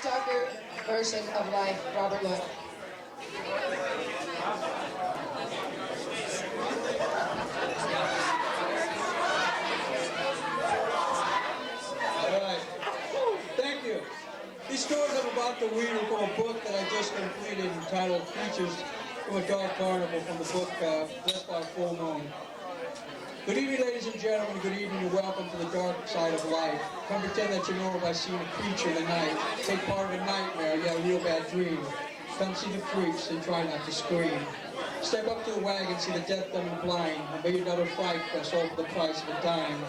darker version of life, Robert Loye. Alright, thank you. These stories I'm about to read are from a book that I just completed entitled Creatures from a Dark Carnival from the book Blessed by a Full Moon. Good evening, ladies and gentlemen. Good evening and welcome to the dark side of life. Come pretend that you know by seeing a creature in the night. Take part of a nightmare, you have a real bad dream. Come see the freaks and try not to scream. Step up to the wagon, see the deaf, dumb, and blind, and pay another fright fest all for the price of a dime.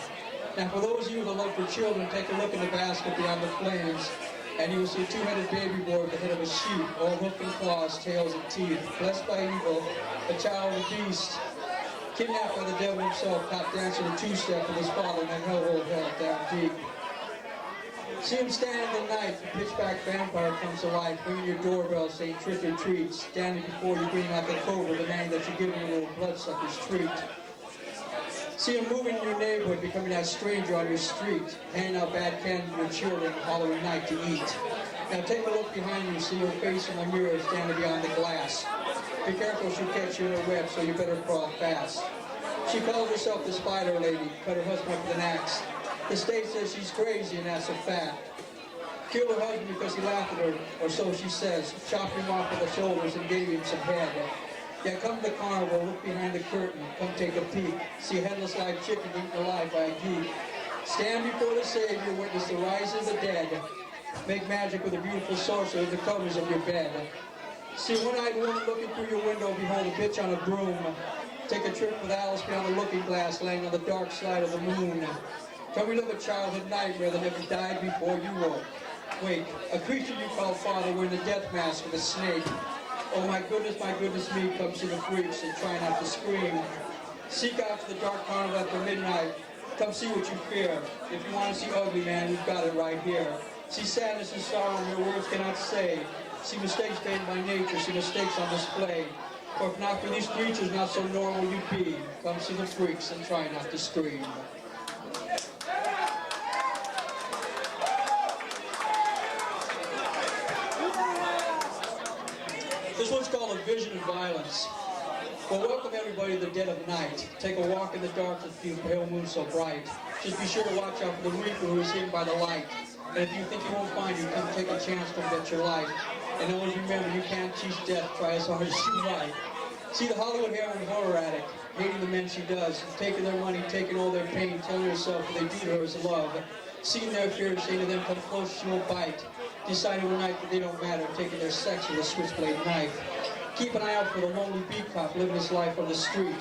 Now for those of you who love for children, take a look in the basket beyond the flames, and you will see a two-headed baby boy with the head of a sheep, all hoof and claws, tails and teeth, blessed by evil, a child of the beast, kidnapped by the devil himself, caught dancing a two-step with his father in that hellhole hell down deep. See him standing in the night, the pitchback vampire comes to life, ringing your doorbell saying trick or treat, standing before you green like a cobra, the man that you're giving a little bloodsucker's treat. See him moving in your neighborhood, becoming that stranger on your street, handing out bad candy to your children, hollering night to eat. Now take a look behind you, see her face in the mirror standing beyond the glass. Be careful, she'll catch you in her web, so you better crawl fast. She calls herself the Spider Lady, cut her husband up with an axe. The state says she's crazy, and that's a fact. Killed her husband because he laughed at her, or so she says. Chopped him off with the shoulders and gave him some head. Yeah, come to the carnival, look behind the curtain, come take a peek. See a headless live chicken eaten alive by a geek. Stand before the Savior, witness the rise of the dead. Make magic with a beautiful sorcerer in the covers of your bed. See a one-eyed woman looking through your window, behold a bitch on a broom. Take a trip with Alice beyond the looking glass, laying on the dark side of the moon. Come relive a childhood nightmare that never died before you woke. Wake, a creature you call father wearing a death mask with a snake. Oh my goodness me, come see the freaks and try not to scream. Seek out to the dark carnival after midnight. Come see what you fear. If you want to see ugly, man, we've got it right here. See sadness and sorrow your words cannot say. See mistakes made by nature, see mistakes on display. Or if not for these creatures, not so normal you'd be. Come see the freaks and try not to scream. This one's called A Vision of Violence. Well, welcome everybody to the dead of night. Take a walk in the dark with the pale moon so bright. Just be sure to watch out for the reaper who is hidden by the light. And if you think he won't find you, come take a chance to bet your life. And always remember, you can't teach death, try as hard as you like. See the Hollywood heroin horror addict, hating the men she does, taking their money, taking all their pain, telling herself what they do to her is love. Seeing their fear, saying to them, come close, she will bite. Deciding one night that they don't matter, taking their sex with a switchblade knife. Keep an eye out for the lonely beat cop living his life on the street.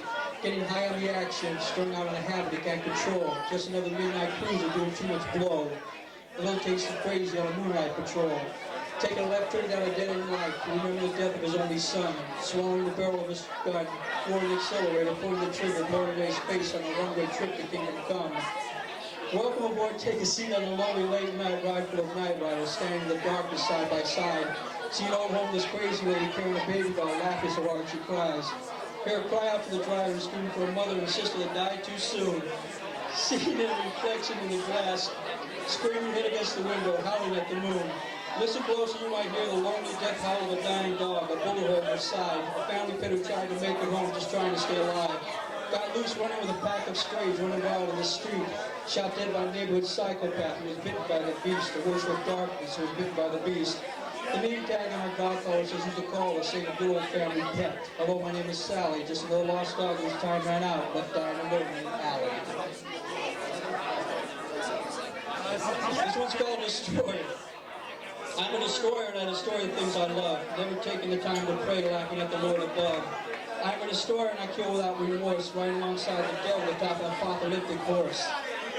Getting high on the action, strung out on a habit he can't control. Just another midnight cruiser doing too much blow. A little taste of crazy on a moonlight patrol. Taking a left turn down a dead-end light to remember the death of his only son. Swallowing the barrel of his gun, flooring the accelerator, pulling the trigger, blowing away his face on a one-way trip to Kingdom Come. Welcome aboard, take a seat on the lonely late-night ride full of night riders, standing in the darkness side by side. See an old homeless crazy lady carrying a baby doll, laughing so hard she cries. Hear her cry out to the driver, screaming for a mother and sister that died too soon. Seeing a reflection in the glass, screaming hit against the window, howling at the moon. Listen closer, you might hear the lonely death howl of a dying dog, a bullet hole in their side, a family pet who tried to make it home, just trying to stay alive. Got loose running with a pack of strays, running wild in the street. Shot dead by a neighborhood psychopath who was bitten by the beast, the worst of darkness who was bitten by the beast. The name tag on our dog collar says who's to call us, saying a good old family pet. Hello, my name is Sally, just a little lost dog whose time ran out, left dying alone in the alley. This one's called Destroyer. I'm a destroyer and I destroy the things I love, never taking the time to pray, laughing at the Lord above. I'm a destroyer and I kill without remorse, right alongside the devil atop an apocalyptic horse.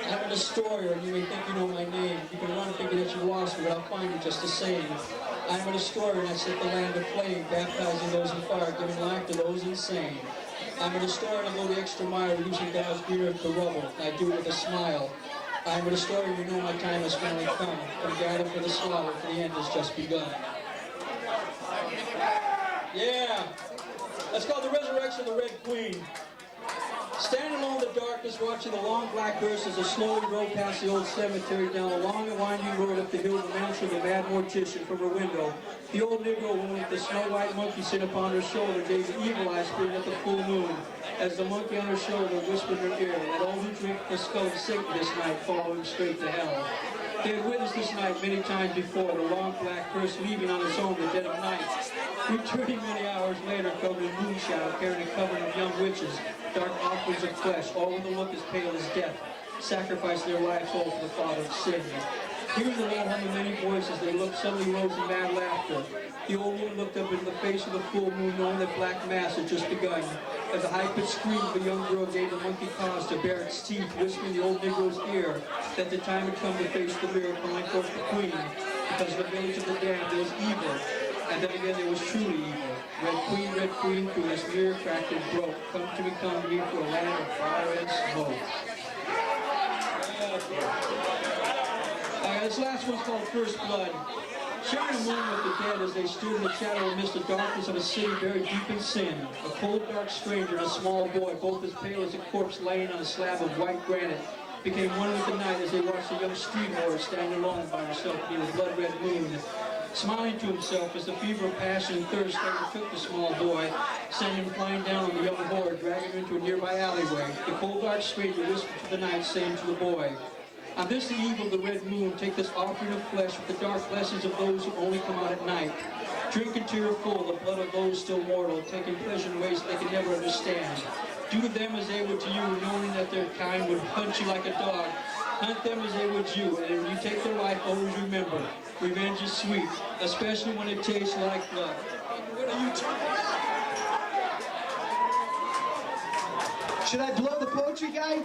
I'm a destroyer and you may think you know my name. You can run thinking that you lost me, but I'll find you just the same. I'm a destroyer and I set the land aflame, baptizing those in fire, giving life to those insane. I'm a destroyer and I go the extra mile, reducing God's green earth to rubble, and I do it with a smile. I'm a destroyer and you know my time has finally come. Come gather for the slaughter, for the end has just begun. Yeah! That's called the Resurrection of the Red Queen. Standing alone in the darkness, watching the long black hearse as it slowly rode past the old cemetery down the long and winding road up the hill to mansion of the mad mortician from her window, the old Negro woman with the snow-white monkey sitting upon her shoulder gave the evil eye squint at the full moon, as the monkey on her shoulder whispered in her ear, "Let all who drink the skull of Satan this night follow him straight to hell." They had witnessed this night many times before, the long black hearse leaving on its own in the dead of night, returning many hours later covered in moonshine, carrying a covering of young witches, dark offerings of flesh, all with a look as pale as death, sacrificed their lives all for the father of sin. Hearing the low hum of many voices, they looked suddenly rose in mad laughter. The old woman looked up into the face of the full moon, knowing that black mass had just begun. As a high-pitched scream of a young girl gave the monkey cause to bare its teeth, whispering the old Negro's ear that the time had come to face the mirror, calling forth the queen, because the village of the damned there was evil, and then again there was truly evil. Red queen, through this mirror cracked and broke, come to become me for a land of fire and smoke. This last one's called First Blood. Sharing a moment with the dead as they stood in the shadow amidst the darkness of a city buried deep in sin. A cold, dark stranger and a small boy, both as pale as a corpse laying on a slab of white granite, became one with the night as they watched a young street whore standing alone by herself near the blood-red moon, smiling to himself as the fever of passion and thirst overtook the small boy, sending him flying down on the young whore, dragging him into a nearby alleyway. The cold, dark stranger whispered to the night, saying to the boy, "On this eve of the red moon, take this offering of flesh with the dark blessings of those who only come out at night. Drink until you're full the blood of those still mortal, taking pleasure in ways they can never understand. Do to them as they would to you, knowing that their kind would hunt you like a dog. Hunt them as they would you, and when you take their life, always remember, revenge is sweet, especially when it tastes like blood." What are you Should I blow the poetry guy?